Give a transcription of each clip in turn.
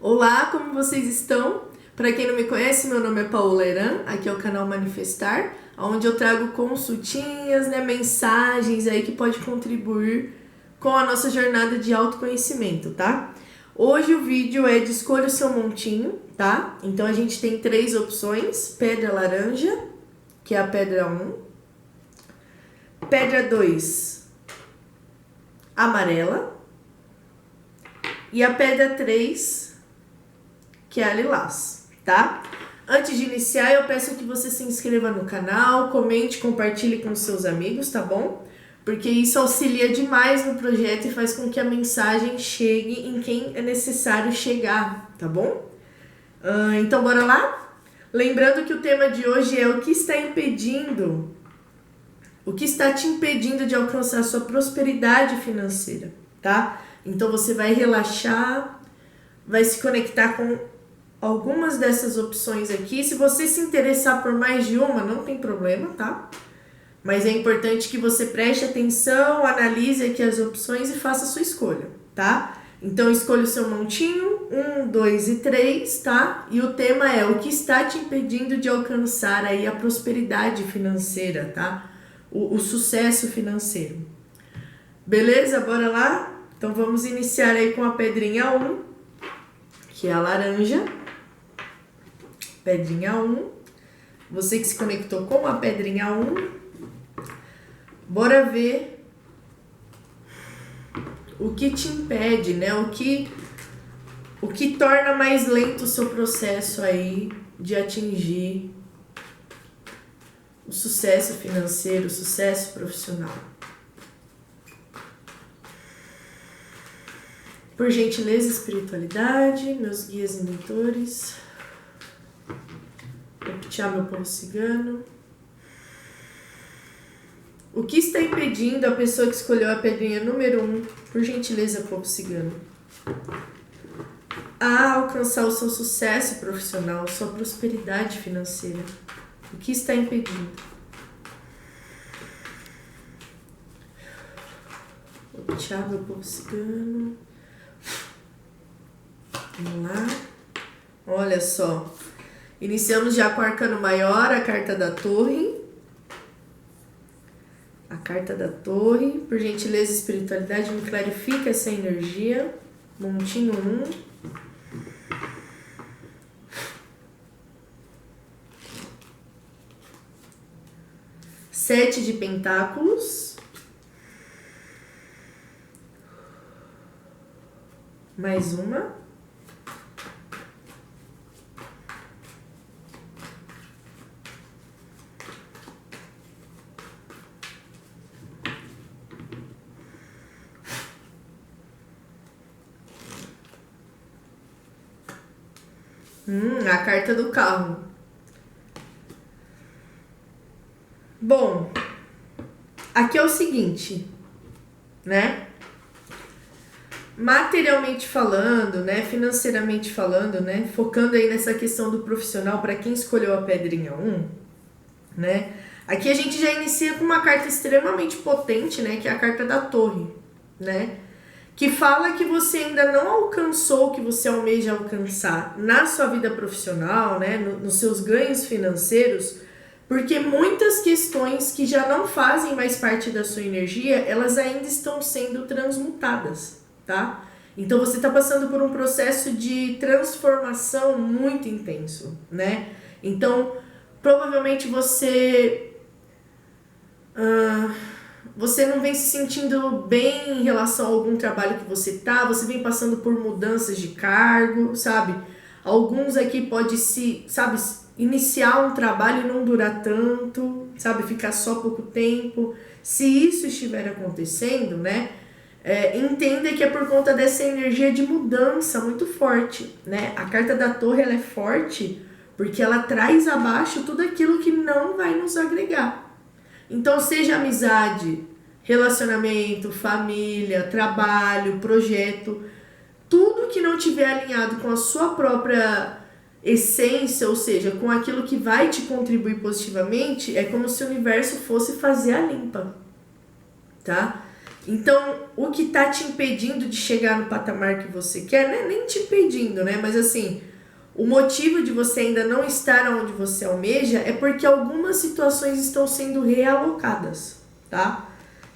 Olá, como vocês estão? Para quem não me conhece, meu nome é Paola Eran, aqui é o canal Manifestar, onde eu trago consultinhas, mensagens aí que pode contribuir com a nossa jornada de autoconhecimento, tá? Hoje o vídeo é de escolha o seu montinho, tá? Então a gente tem 3 opções: pedra laranja, que é a pedra 1, pedra 2, amarela, e a pedra 3, que é a lilás, tá? Antes de iniciar, eu peço que você se inscreva no canal, comente, compartilhe com seus amigos, tá bom? Porque isso auxilia demais no projeto e faz com que a mensagem chegue em quem é necessário chegar, tá bom? Então, bora lá? Lembrando que o tema de hoje é o que está te impedindo de alcançar a sua prosperidade financeira, tá? Então, você vai relaxar, vai se conectar com algumas dessas opções aqui. Se você se interessar por mais de uma, não tem problema, tá? Mas é importante que você preste atenção, analise aqui as opções e faça a sua escolha, tá? Então, escolha o seu montinho, 1, 2 e 3, tá? E o tema é o que está te impedindo de alcançar aí a prosperidade financeira, tá? O sucesso financeiro. Beleza? Bora lá? Então, vamos iniciar aí com a pedrinha 1, que é a laranja. Pedrinha 1. Você que se conectou com a pedrinha 1, bora ver o que te impede, né? O que torna mais lento o seu processo aí de atingir o sucesso financeiro, o sucesso profissional. Por gentileza, espiritualidade, meus guias e mentores, Optiá, meu povo cigano. O que está impedindo a pessoa que escolheu a pedrinha número 1, por gentileza, povo cigano, a alcançar o seu sucesso profissional, sua prosperidade financeira? O que está impedindo? Optiá, meu povo cigano. Vamos lá. Olha só. Iniciamos já com o arcano maior, a carta da torre. A carta da torre. Por gentileza, espiritualidade, me clarifica essa energia. Montinho 1. Sete de pentáculos. Mais uma. A carta do carro. Bom, aqui é o seguinte, né? Materialmente falando, né? Financeiramente falando, né? Focando aí nessa questão do profissional, para quem escolheu a pedrinha 1, né? Aqui a gente já inicia com uma carta extremamente potente, né? Que é a carta da torre, né? Que fala que você ainda não alcançou o que você almeja alcançar na sua vida profissional, né, nos seus ganhos financeiros, porque muitas questões que já não fazem mais parte da sua energia, elas ainda estão sendo transmutadas, tá? Então você está passando por um processo de transformação muito intenso, né? Então, provavelmente você não vem se sentindo bem em relação a algum trabalho que você vem passando por mudanças de cargo, sabe? Alguns aqui pode iniciar um trabalho e não durar tanto, sabe? Ficar só pouco tempo. Se isso estiver acontecendo, né? Entenda que é por conta dessa energia de mudança muito forte, né? A carta da torre, ela é forte porque ela traz abaixo tudo aquilo que não vai nos agregar. Então, seja amizade, relacionamento, família, trabalho, projeto, tudo que não tiver alinhado com a sua própria essência, ou seja, com aquilo que vai te contribuir positivamente, é como se o universo fosse fazer a limpa, tá? Então, o que tá te impedindo de chegar no patamar que você quer, né? Nem te impedindo, né? Mas assim, o motivo de você ainda não estar onde você almeja é porque algumas situações estão sendo realocadas, tá?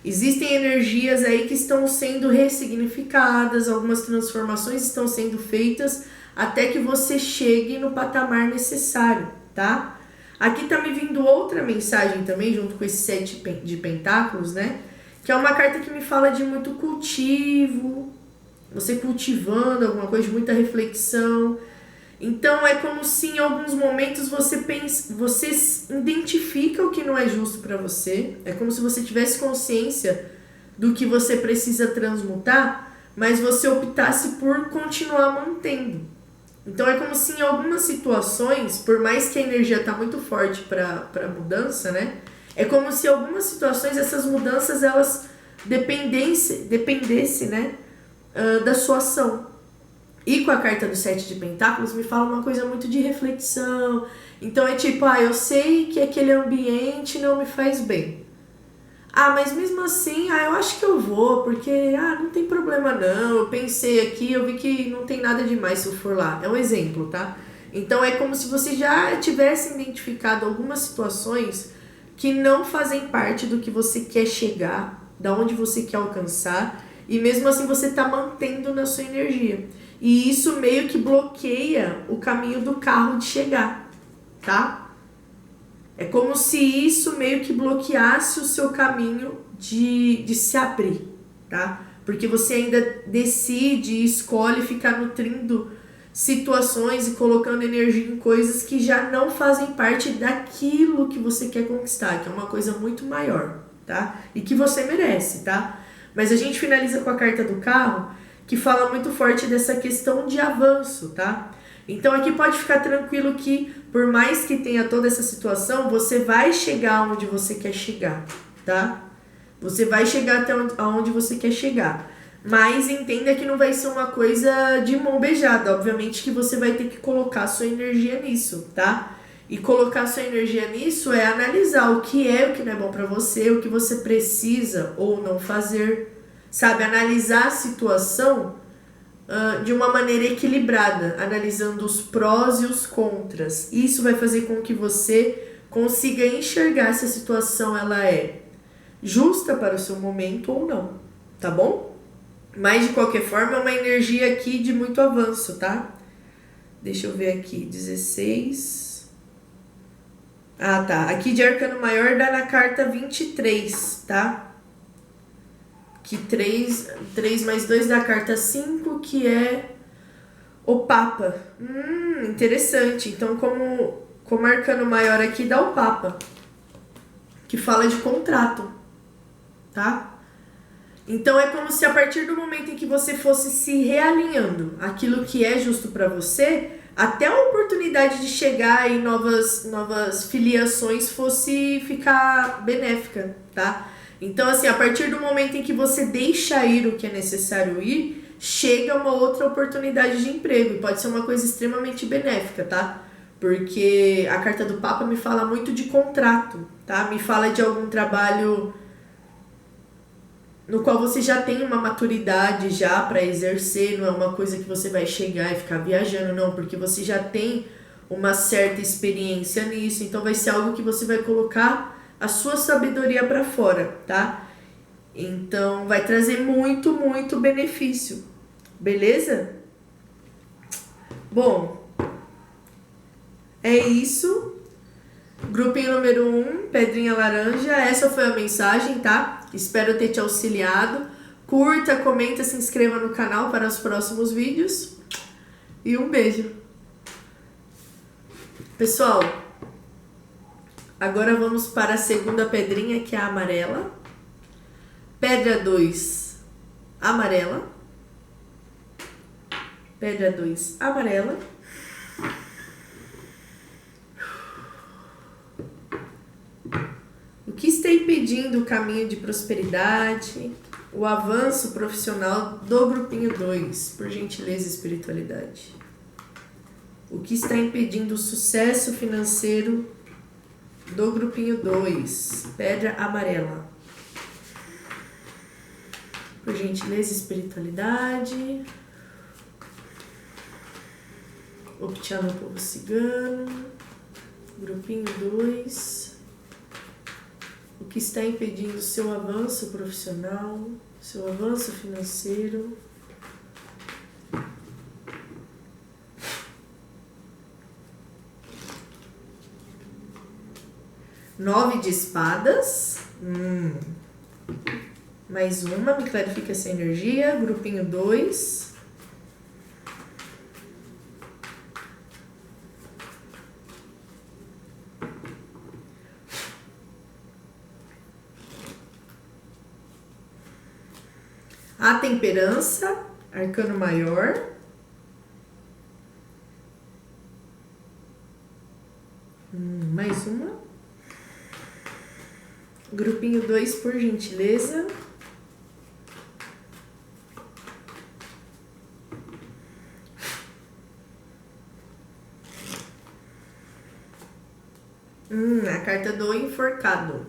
Existem energias aí que estão sendo ressignificadas, algumas transformações estão sendo feitas até que você chegue no patamar necessário, tá? Aqui tá me vindo outra mensagem também, junto com esse 7 de pentáculos, né? Que é uma carta que me fala de muito cultivo, você cultivando alguma coisa, de muita reflexão. Então é como se em alguns momentos você identifica o que não é justo para você. É como se você tivesse consciência do que você precisa transmutar, mas você optasse por continuar mantendo. Então é como se em algumas situações, por mais que a energia tá muito forte para mudança, né? É como se em algumas situações essas mudanças elas dependesse, né, da sua ação. E com a carta do 7 de pentáculos me fala uma coisa muito de reflexão. Então é tipo, eu sei que aquele ambiente não me faz bem. Mas mesmo assim, eu acho que eu vou, porque, não tem problema não. Eu pensei aqui, eu vi que não tem nada demais se eu for lá. É um exemplo, tá? Então é como se você já tivesse identificado algumas situações que não fazem parte do que você quer chegar, da onde você quer alcançar, e mesmo assim você tá mantendo na sua energia. E isso meio que bloqueia o caminho do carro de chegar, tá? É como se isso meio que bloqueasse o seu caminho de se abrir, tá? Porque você ainda decide e escolhe ficar nutrindo situações e colocando energia em coisas que já não fazem parte daquilo que você quer conquistar, que é uma coisa muito maior, tá? E que você merece, tá? Mas a gente finaliza com a carta do carro, que fala muito forte dessa questão de avanço, tá? Então aqui pode ficar tranquilo que, por mais que tenha toda essa situação, você vai chegar onde você quer chegar, tá? Você vai chegar até onde você quer chegar. Mas entenda que não vai ser uma coisa de mão beijada. Obviamente que você vai ter que colocar sua energia nisso, tá? E colocar sua energia nisso é analisar o que é, o que não é bom pra você, o que você precisa ou não fazer. Sabe, analisar a situação de uma maneira equilibrada, analisando os prós e os contras. Isso vai fazer com que você consiga enxergar se a situação ela é justa para o seu momento ou não, tá bom? Mas de qualquer forma é uma energia aqui de muito avanço, tá? Deixa eu ver aqui, 16... tá, aqui de arcano maior dá na carta 23, tá? Que 3 mais 2 da carta 5, que é o Papa. Interessante. Então, como arcano maior aqui, dá o Papa, que fala de contrato, tá? Então, é como se a partir do momento em que você fosse se realinhando aquilo que é justo para você, até a oportunidade de chegar em novas filiações fosse ficar benéfica, tá? Então, assim, a partir do momento em que você deixa ir o que é necessário ir, chega uma outra oportunidade de emprego. E pode ser uma coisa extremamente benéfica, tá? Porque a carta do Papa me fala muito de contrato, tá? Me fala de algum trabalho no qual você já tem uma maturidade já para exercer. Não é uma coisa que você vai chegar e ficar viajando, não. Porque você já tem uma certa experiência nisso. Então, vai ser algo que você vai colocar a sua sabedoria para fora, tá? Então vai trazer muito, muito benefício, beleza? Bom, é isso. Grupinho número 1, Pedrinha Laranja. Essa foi a mensagem, tá? Espero ter te auxiliado. Curta, comenta, se inscreva no canal para os próximos vídeos. E um beijo. Pessoal, agora vamos para a segunda pedrinha, que é a amarela. Pedra 2, amarela. Pedra 2, amarela. O que está impedindo o caminho de prosperidade, o avanço profissional do grupinho 2, por gentileza, espiritualidade? O que está impedindo o sucesso financeiro do grupinho 2, pedra amarela? Por gentileza, espiritualidade. Optar no povo cigano. Grupinho 2. O que está impedindo o seu avanço profissional, seu avanço financeiro. Nove de espadas. Mais uma, me clarifica essa energia. Grupinho 2. A temperança, arcano maior. Mais uma. Grupinho 2, por gentileza. A carta do enforcado.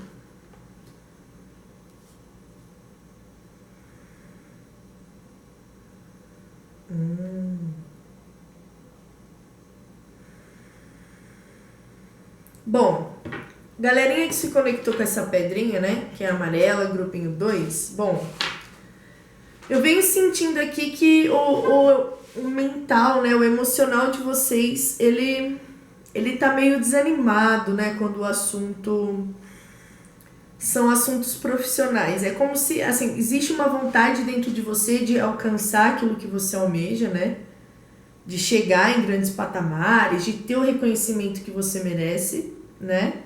Bom, galerinha que se conectou com essa pedrinha, né? Que é amarela, grupinho 2. Bom, eu venho sentindo aqui que o mental, né? O emocional de vocês, ele tá meio desanimado, né? Quando o assunto são assuntos profissionais. É como se, assim, existe uma vontade dentro de você de alcançar aquilo que você almeja, né? De chegar em grandes patamares, de ter o reconhecimento que você merece, né?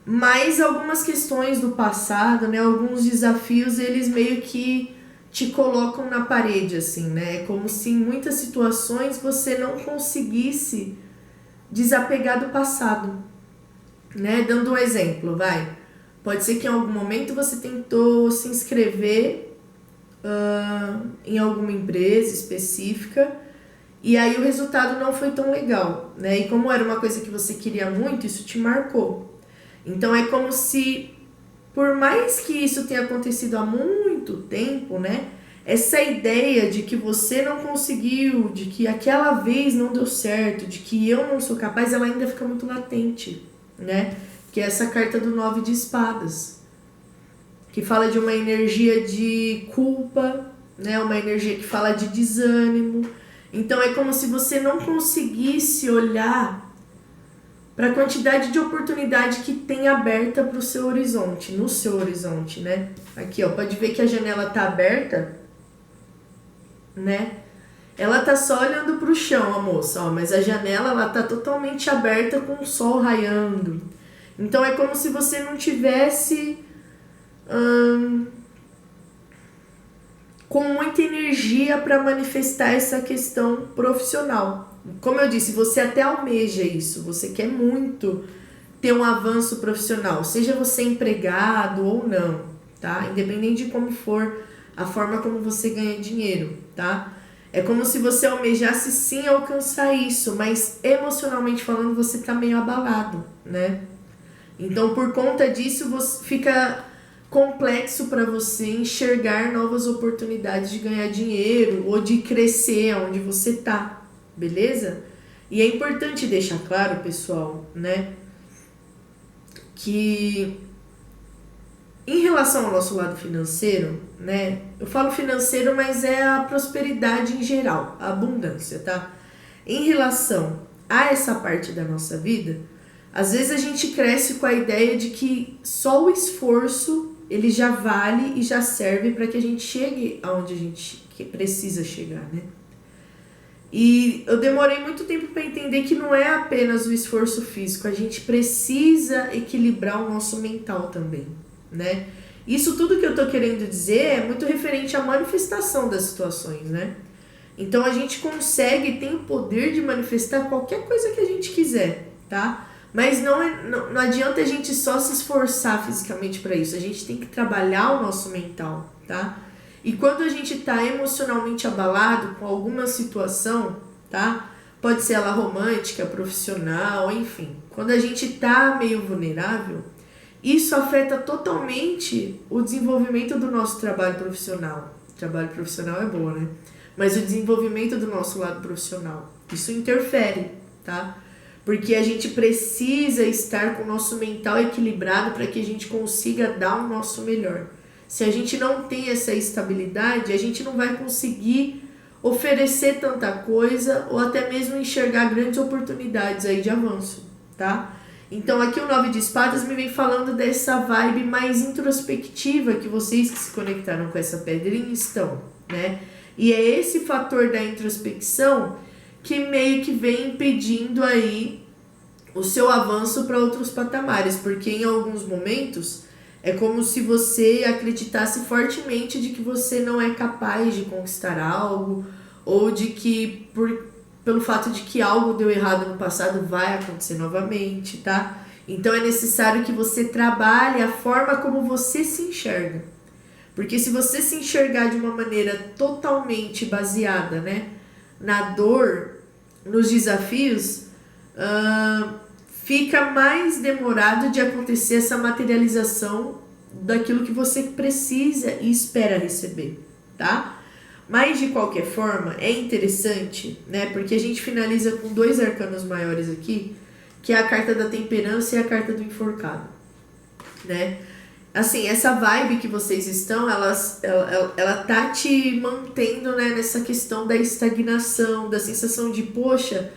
Mas algumas questões do passado, né? Alguns desafios, eles meio que te colocam na parede, assim, né? É como se em muitas situações você não conseguisse desapegar do passado, né? Dando um exemplo, vai. Pode ser que em algum momento você tentou se inscrever em alguma empresa específica e aí o resultado não foi tão legal, né? E como era uma coisa que você queria muito, isso te marcou. Então é como se, por mais que isso tenha acontecido há muito tempo, né? Essa ideia de que você não conseguiu, de que aquela vez não deu certo, de que eu não sou capaz, ela ainda fica muito latente, né? Que é essa carta do 9 de espadas, que fala de uma energia de culpa, né? Uma energia que fala de desânimo. Então é como se você não conseguisse olhar para a quantidade de oportunidade que tem aberta para o seu horizonte, no seu horizonte, né? Aqui, ó, pode ver que a janela tá aberta, né? Ela tá só olhando pro chão, a moça, ó, mas a janela, ela tá totalmente aberta com o sol raiando. Então é como se você não tivesse com muita energia para manifestar essa questão profissional. Como eu disse, você até almeja isso, você quer muito ter um avanço profissional, seja você empregado ou não, tá? Independente de como for a forma como você ganha dinheiro, tá? É como se você almejasse sim alcançar isso, mas emocionalmente falando você tá meio abalado, né? Então por conta disso você fica complexo para você enxergar novas oportunidades de ganhar dinheiro ou de crescer onde você tá, beleza? E é importante deixar claro, pessoal, né, que em relação ao nosso lado financeiro, né, eu falo financeiro, mas é a prosperidade em geral, a abundância, tá? Em relação a essa parte da nossa vida, às vezes a gente cresce com a ideia de que só o esforço ele já vale e já serve para que a gente chegue aonde a gente precisa chegar, né? E eu demorei muito tempo para entender que não é apenas o esforço físico, a gente precisa equilibrar o nosso mental também, né? Isso tudo que eu tô querendo dizer é muito referente à manifestação das situações, né? Então a gente consegue, tem o poder de manifestar qualquer coisa que a gente quiser, tá? Mas não adianta a gente só se esforçar fisicamente para isso, a gente tem que trabalhar o nosso mental, tá? E quando a gente tá emocionalmente abalado com alguma situação, tá? Pode ser ela romântica, profissional, enfim. Quando a gente tá meio vulnerável, isso afeta totalmente o desenvolvimento do nosso trabalho profissional, Trabalho profissional é bom, né? Mas o desenvolvimento do nosso lado profissional, isso interfere, tá? Porque a gente precisa estar com o nosso mental equilibrado para que a gente consiga dar o nosso melhor. Se a gente não tem essa estabilidade, a gente não vai conseguir oferecer tanta coisa ou até mesmo enxergar grandes oportunidades aí de avanço, tá? Então aqui o 9 de espadas me vem falando dessa vibe mais introspectiva que vocês que se conectaram com essa pedrinha estão, né? E é esse fator da introspecção que meio que vem impedindo aí o seu avanço para outros patamares, porque em alguns momentos é como se você acreditasse fortemente de que você não é capaz de conquistar algo, ou de que pelo fato de que algo deu errado no passado vai acontecer novamente, tá? Então é necessário que você trabalhe a forma como você se enxerga. Porque se você se enxergar de uma maneira totalmente baseada, né, na dor, nos desafios, fica mais demorado de acontecer essa materialização daquilo que você precisa e espera receber, tá? Mas de qualquer forma, é interessante, né? Porque a gente finaliza com 2 arcanos maiores aqui, que é a carta da temperança e a carta do enforcado, né? Assim, essa vibe que vocês estão, ela tá te mantendo, né, nessa questão da estagnação, da sensação de, poxa,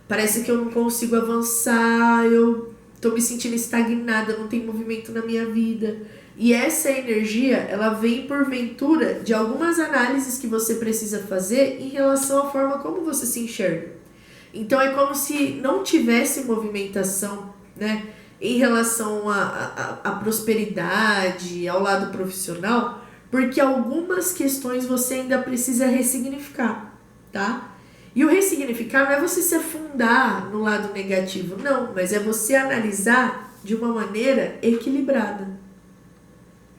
parece que eu não consigo avançar, eu tô me sentindo estagnada, não tem movimento na minha vida. E essa energia, ela vem porventura de algumas análises que você precisa fazer em relação à forma como você se enxerga. Então é como se não tivesse movimentação, né, em relação à prosperidade, ao lado profissional, porque algumas questões você ainda precisa ressignificar, tá? E o ressignificar não é você se afundar no lado negativo, não, mas é você analisar de uma maneira equilibrada.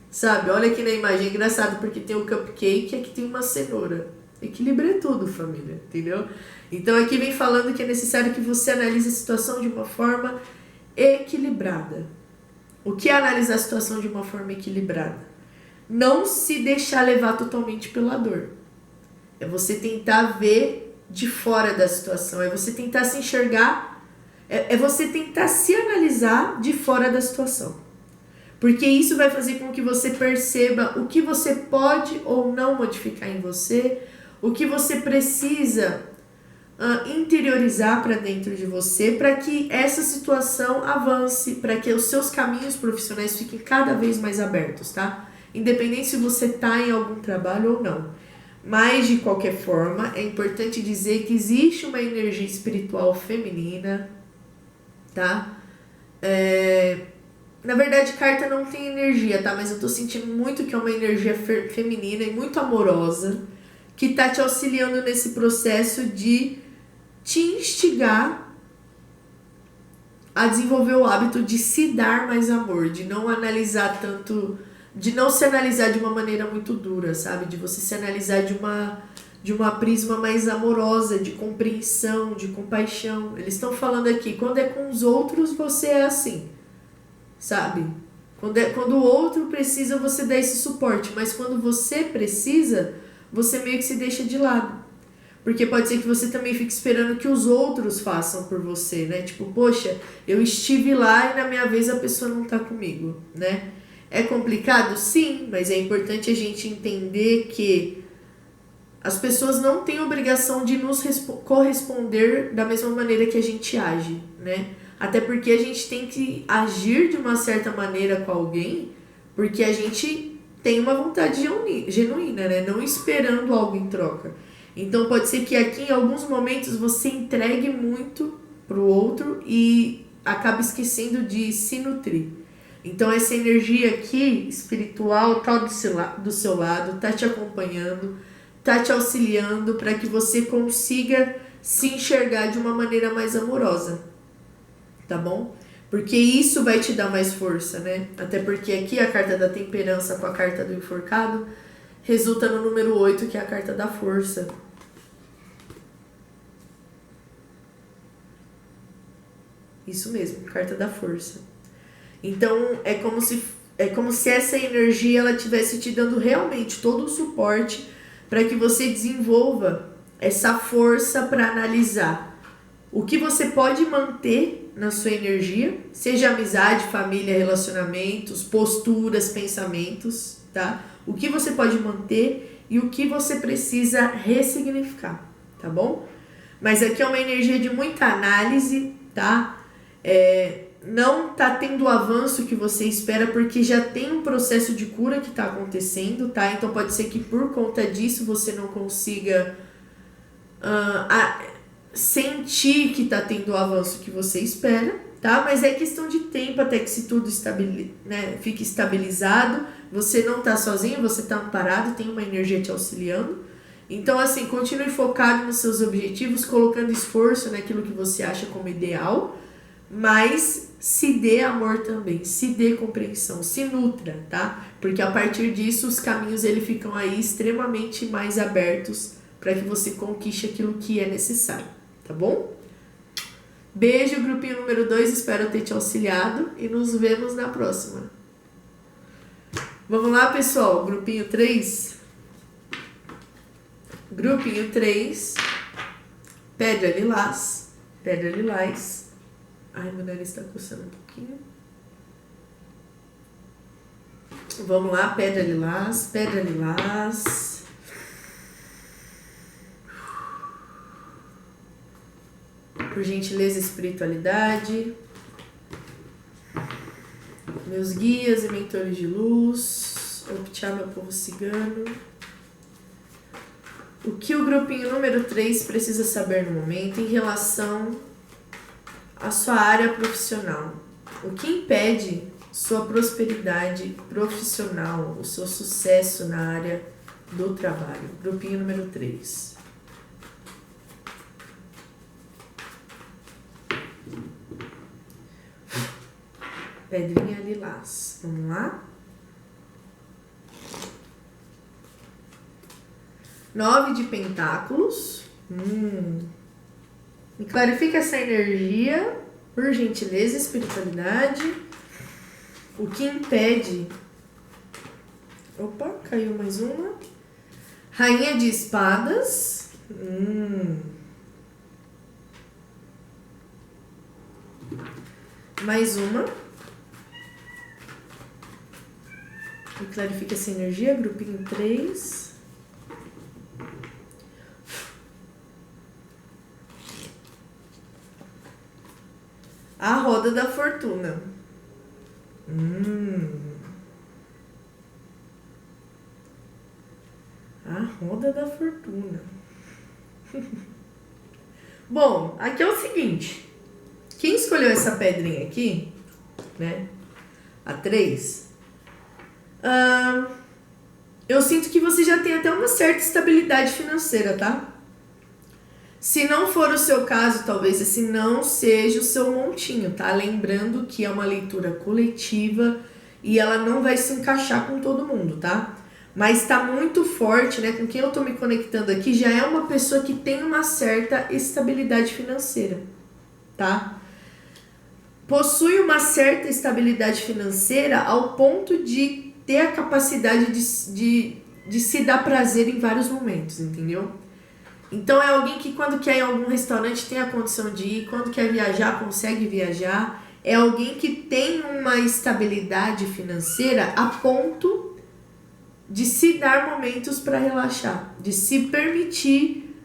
Sabe, olha aqui na imagem, é engraçado porque tem o cupcake e aqui tem uma cenoura. Equilíbrio é tudo, família, entendeu? Então aqui vem falando que é necessário que você analise a situação de uma forma equilibrada. O que é analisar a situação de uma forma equilibrada? Não se deixar levar totalmente pela dor. É você tentar ver de fora da situação, é você tentar se enxergar, é você tentar se analisar de fora da situação. Porque isso vai fazer com que você perceba o que você pode ou não modificar em você, o que você precisa interiorizar para dentro de você, para que essa situação avance, para que os seus caminhos profissionais fiquem cada vez mais abertos, tá? Independente se você está em algum trabalho ou não. Mas, de qualquer forma, é importante dizer que existe uma energia espiritual feminina, tá? Na verdade, carta não tem energia, tá? Mas eu tô sentindo muito que é uma energia feminina e muito amorosa, que tá te auxiliando nesse processo de te instigar a desenvolver o hábito de se dar mais amor, de não analisar tanto, de não se analisar de uma maneira muito dura, sabe? De você se analisar de uma prisma mais amorosa, de compreensão, de compaixão. Eles estão falando aqui, quando é com os outros, você é assim, sabe? Quando o outro precisa, você dá esse suporte, mas quando você precisa, você meio que se deixa de lado. Porque pode ser que você também fique esperando que os outros façam por você, né? Tipo, poxa, eu estive lá e na minha vez a pessoa não tá comigo, né? É complicado? Sim, mas é importante a gente entender que as pessoas não têm obrigação de nos corresponder da mesma maneira que a gente age, né? Até porque a gente tem que agir de uma certa maneira com alguém, porque a gente tem uma vontade genuína, né? Não esperando algo em troca. Então pode ser que aqui em alguns momentos você entregue muito pro outro e acabe esquecendo de se nutrir. Então essa energia aqui, espiritual, tá do seu lado, tá te acompanhando, tá te auxiliando para que você consiga se enxergar de uma maneira mais amorosa, tá bom? Porque isso vai te dar mais força, né? Até porque aqui a carta da temperança com a carta do enforcado resulta no número 8, que é a carta da força. Isso mesmo, carta da força. Então, é como se essa energia ela tivesse te dando realmente todo o suporte para que você desenvolva essa força para analisar o que você pode manter na sua energia, seja amizade, família, relacionamentos, posturas, pensamentos, tá? O que você pode manter e o que você precisa ressignificar, tá bom? Mas aqui é uma energia de muita análise, tá? Não tá tendo o avanço que você espera porque já tem um processo de cura que tá acontecendo, tá? Então pode ser que por conta disso você não consiga sentir que tá tendo o avanço que você espera, tá? Mas é questão de tempo até que se tudo fique estabilizado. Você não tá sozinho, você tá amparado, tem uma energia te auxiliando. Então, assim, continue focado nos seus objetivos, colocando esforço naquilo que você acha como ideal, mas se dê amor também, se dê compreensão, se nutra, tá? Porque a partir disso os caminhos eles ficam aí extremamente mais abertos para que você conquiste aquilo que é necessário, tá bom? Beijo, grupinho número 2, espero ter te auxiliado e nos vemos na próxima. Vamos lá, pessoal, grupinho 3. Grupinho 3, pedra lilás, pedra lilás. Ai, meu nariz está coçando um pouquinho. Vamos lá, pedra lilás, pedra lilás. Por gentileza, espiritualidade. Meus guias e mentores de luz. Optá, meu povo cigano. O que o grupinho número 3 precisa saber no momento em relação à sua área profissional? O que impede sua prosperidade profissional, o seu sucesso na área do trabalho? Grupinho número 3. Pedrinha lilás. Vamos lá? 9 de pentáculos. Me clarifica essa energia, por gentileza, espiritualidade. O que impede... Opa, caiu mais uma. Rainha de espadas. Mais uma. Me clarifica essa energia, grupinho 3. A roda da fortuna. A roda da fortuna. Bom, aqui é o seguinte. Quem escolheu essa pedrinha aqui, né? A 3. Eu sinto que você já tem até uma certa estabilidade financeira, tá? Se não for o seu caso, talvez esse não seja o seu montinho, tá? Lembrando que é uma leitura coletiva e ela não vai se encaixar com todo mundo, tá? Mas tá muito forte, né? Com quem eu tô me conectando aqui já é uma pessoa que tem uma certa estabilidade financeira, tá? Possui uma certa estabilidade financeira ao ponto de ter a capacidade de se dar prazer em vários momentos, entendeu? Então é alguém que quando quer ir a algum restaurante tem a condição de ir, quando quer viajar consegue viajar. É alguém que tem uma estabilidade financeira a ponto de se dar momentos para relaxar, de se permitir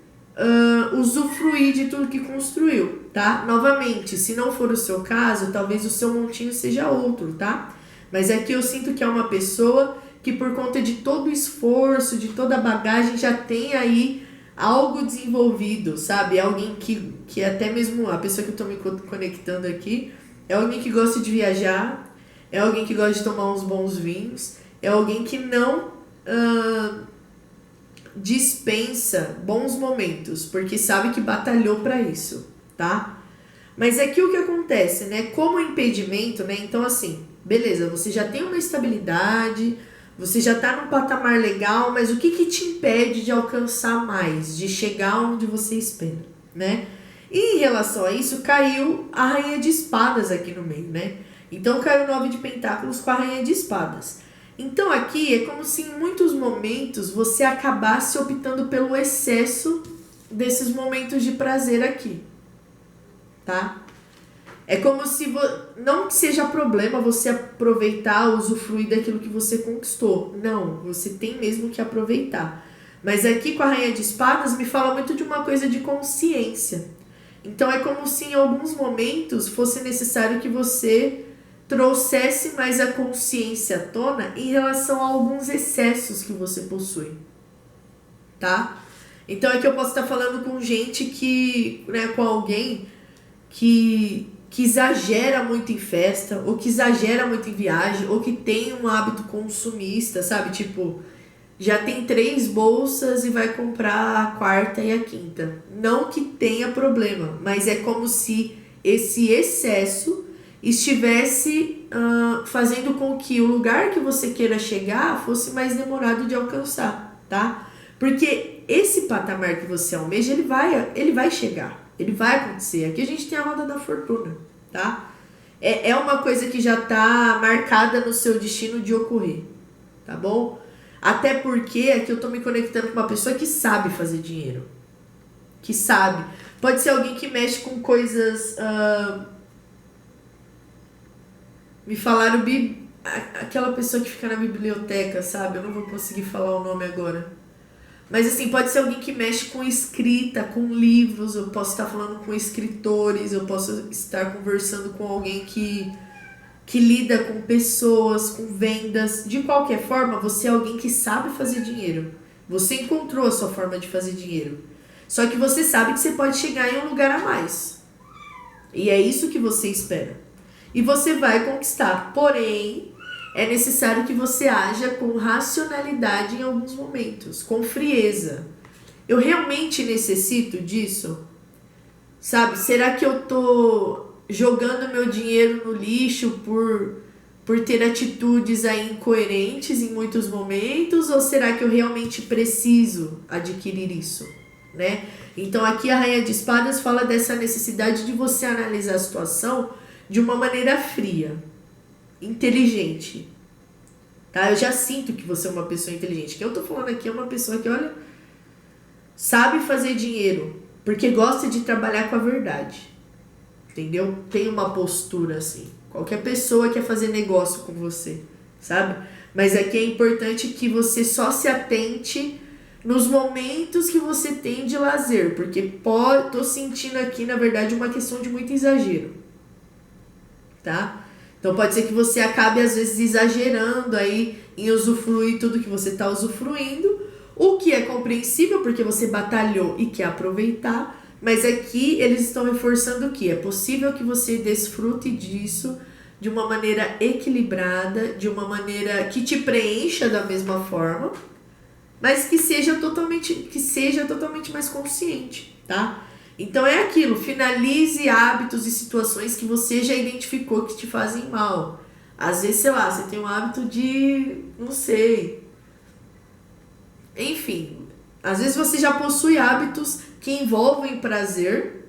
usufruir de tudo que construiu, tá? Novamente, se não for o seu caso, talvez o seu montinho seja outro, tá? Mas aqui eu sinto que é uma pessoa que por conta de todo o esforço, de toda a bagagem, já tem aí algo desenvolvido, sabe? É alguém que até mesmo a pessoa que eu tô me conectando aqui, é alguém que gosta de viajar, é alguém que gosta de tomar uns bons vinhos, é alguém que não dispensa bons momentos, porque sabe que batalhou para isso, tá? Mas aqui o que acontece, né? Como impedimento, né? Então assim, beleza, você já tem uma estabilidade, você já tá num patamar legal, mas o que te impede de alcançar mais, de chegar onde você espera, né? E em relação a isso, caiu a Rainha de Espadas aqui no meio, né? Então caiu o 9 de Pentáculos com a Rainha de Espadas. Então aqui é como se em muitos momentos você acabasse optando pelo excesso desses momentos de prazer aqui, tá? É como se, não que seja problema você aproveitar, usufruir daquilo que você conquistou. Não, você tem mesmo que aproveitar. Mas aqui com a Rainha de Espadas me fala muito de uma coisa de consciência. Então é como se em alguns momentos fosse necessário que você trouxesse mais a consciência à tona em relação a alguns excessos que você possui, tá? Então é que eu posso estar falando com gente que, né, com alguém que exagera muito em festa, ou que exagera muito em viagem, ou que tem um hábito consumista, sabe? Tipo, já tem 3 bolsas e vai comprar a quarta e a quinta. Não que tenha problema, mas é como se esse excesso estivesse fazendo com que o lugar que você queira chegar fosse mais demorado de alcançar, tá? Porque esse patamar que você almeja, ele vai chegar. Ele vai acontecer. Aqui a gente tem a roda da fortuna, tá? É uma coisa que já tá marcada no seu destino de ocorrer, tá bom? Até porque aqui eu tô me conectando com uma pessoa que sabe fazer dinheiro. Que sabe. Pode ser alguém que mexe com coisas... me falaram... aquela pessoa que fica na biblioteca, sabe? Eu não vou conseguir falar o nome agora. Mas assim, pode ser alguém que mexe com escrita, com livros, eu posso estar falando com escritores, eu posso estar conversando com alguém que lida com pessoas, com vendas. De qualquer forma, você é alguém que sabe fazer dinheiro. Você encontrou a sua forma de fazer dinheiro. Só que você sabe que você pode chegar em um lugar a mais. E é isso que você espera. E você vai conquistar. Porém, é necessário que você haja com racionalidade em alguns momentos, com frieza. Eu realmente necessito disso? Sabe? Será que eu tô jogando meu dinheiro no lixo por ter atitudes aí incoerentes em muitos momentos? Ou será que eu realmente preciso adquirir isso? Né? Então aqui a Rainha de Espadas fala dessa necessidade de você analisar a situação de uma maneira fria, inteligente, tá? Eu já sinto que você é uma pessoa inteligente. Quem eu tô falando aqui é uma pessoa que, olha, sabe fazer dinheiro, porque gosta de trabalhar com a verdade, entendeu? Tem uma postura assim. Qualquer pessoa quer fazer negócio com você, sabe? Mas aqui é importante que você só se atente nos momentos que você tem de lazer, porque tô sentindo aqui, na verdade, uma questão de muito exagero, tá? Então pode ser que você acabe às vezes exagerando aí em usufruir tudo que você está usufruindo, o que é compreensível porque você batalhou e quer aproveitar, mas aqui eles estão reforçando que é possível que você desfrute disso de uma maneira equilibrada, de uma maneira que te preencha da mesma forma, mas que seja totalmente mais consciente, tá? Então é aquilo, finalize hábitos e situações que você já identificou que te fazem mal. Às vezes, sei lá, você tem um hábito de, não sei, enfim, às vezes você já possui hábitos que envolvem prazer,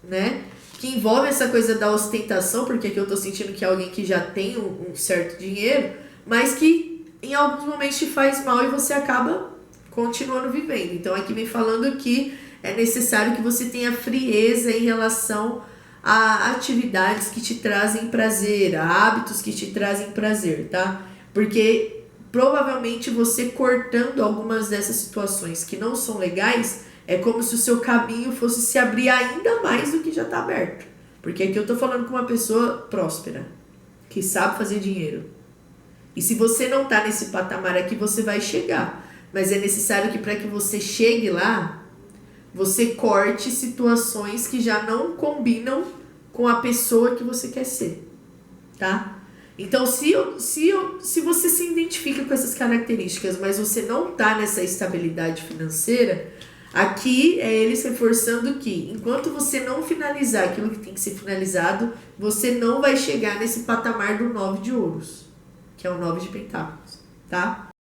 né? Que envolvem essa coisa da ostentação, porque aqui eu tô sentindo que é alguém que já tem um certo dinheiro, mas que em alguns momentos te faz mal e você acaba continuando vivendo. Então aqui vem falando que é necessário que você tenha frieza em relação a atividades que te trazem prazer, a hábitos que te trazem prazer, tá? Porque provavelmente você cortando algumas dessas situações que não são legais, é como se o seu caminho fosse se abrir ainda mais do que já está aberto. Porque aqui eu tô falando com uma pessoa próspera, que sabe fazer dinheiro. E se você não tá nesse patamar aqui, você vai chegar. Mas é necessário que para que você chegue lá, você corte situações que já não combinam com a pessoa que você quer ser, tá? Então, se você se identifica com essas características, mas você não tá nessa estabilidade financeira, aqui é eles reforçando que, enquanto você não finalizar aquilo que tem que ser finalizado, você não vai chegar nesse patamar do 9 de ouros, que é o 9 de pentáculos, tá?